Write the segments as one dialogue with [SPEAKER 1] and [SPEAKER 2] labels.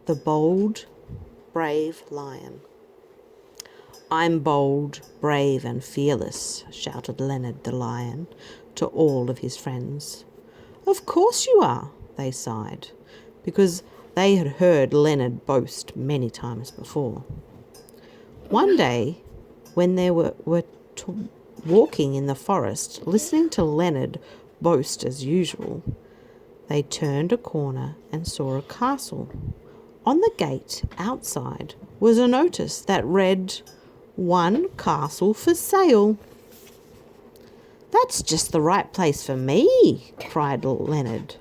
[SPEAKER 1] The Bold, Brave Lion. "I'm bold, brave and fearless," shouted Leonard the lion to all of his friends. "Of course you are," they sighed, because they had heard Leonard boast many times before. One day, when they were walking in the forest, listening to Leonard boast as usual, they turned a corner and saw a castle. On the gate outside was a notice that read, "One castle for sale." "That's just the right place for me," cried Leonard.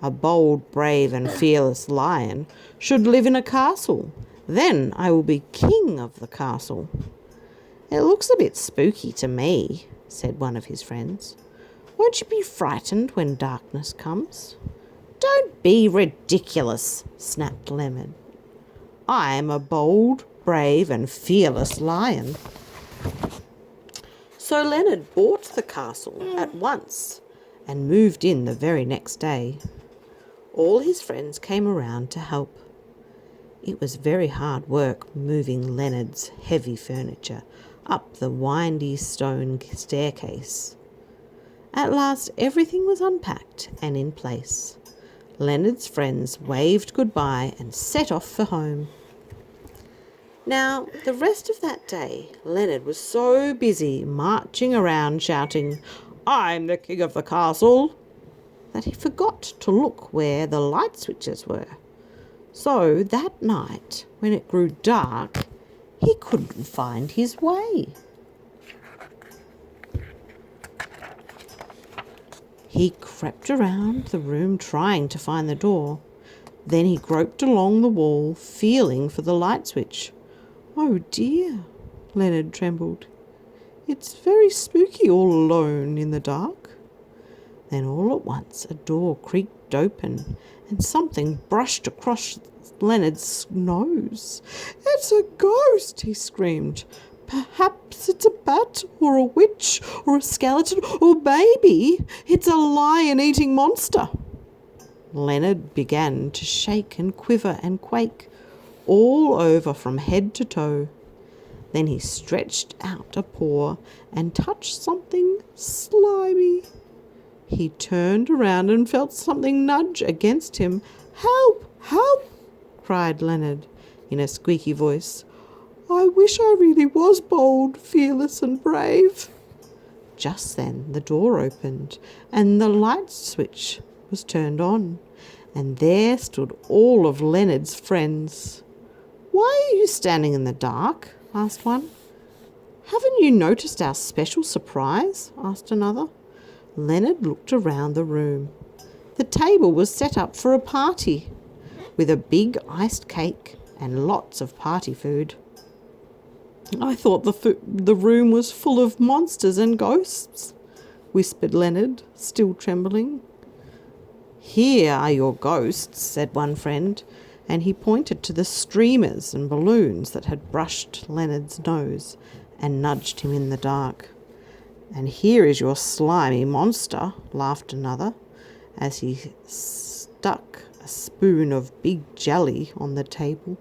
[SPEAKER 1] "A bold, brave and fearless lion should live in a castle. Then I will be king of the castle." "It looks a bit spooky to me," said one of his friends. "Won't you be frightened when darkness comes?" "Don't be ridiculous," snapped Leonard. "I'm a bold, brave and fearless lion." So Leonard bought the castle at once and moved in the very next day. All his friends came around to help. It was very hard work moving Leonard's heavy furniture up the windy stone staircase. At last everything was unpacked and in place. Leonard's friends waved goodbye and set off for home. Now, the rest of that day, Leonard was so busy marching around shouting, "I'm the king of the castle," that he forgot to look where the light switches were. So that night, when it grew dark, he couldn't find his way. He crept around the room trying to find the door. Then he groped along the wall, feeling for the light switch. "Oh dear," Leonard trembled. "It's very spooky all alone in the dark." Then all at once a door creaked open and something brushed across Leonard's nose. "It's a ghost," he screamed. "Perhaps it's a bat or a witch or a skeleton, or maybe it's a lion-eating monster." Leonard began to shake and quiver and quake all over from head to toe. Then he stretched out a paw and touched something slimy. He turned around and felt something nudge against him. "Help! Help!" cried Leonard in a squeaky voice. "I wish I really was bold, fearless and brave." Just then the door opened and the light switch was turned on, and there stood all of Leonard's friends. "Why are you standing in the dark?" asked one. "Haven't you noticed our special surprise?" asked another. Leonard looked around the room. The table was set up for a party, with a big iced cake and lots of party food. "I thought the room was full of monsters and ghosts," whispered Leonard, still trembling. "Here are your ghosts," said one friend, and he pointed to the streamers and balloons that had brushed Leonard's nose and nudged him in the dark. "And here is your slimy monster," laughed another, as he stuck a spoon of big jelly on the table.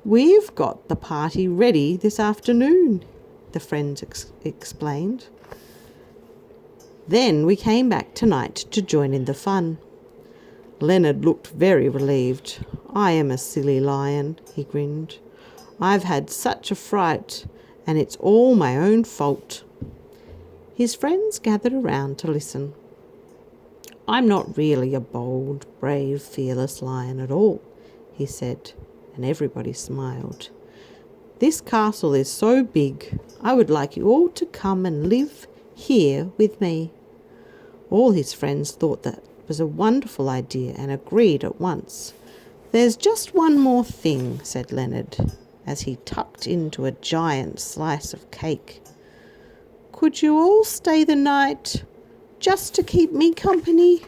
[SPEAKER 1] "We've got the party ready this afternoon," the friends explained. "Then we came back tonight to join in the fun." Leonard looked very relieved. "I am a silly lion," he grinned. "I've had such a fright, and it's all my own fault." His friends gathered around to listen. "I'm not really a bold, brave, fearless lion at all," he said, and everybody smiled. "This castle is so big, I would like you all to come and live here with me." All his friends thought that was a wonderful idea and agreed at once. "There's just one more thing," said Leonard, as he tucked into a giant slice of cake. "Could you all stay the night just to keep me company?"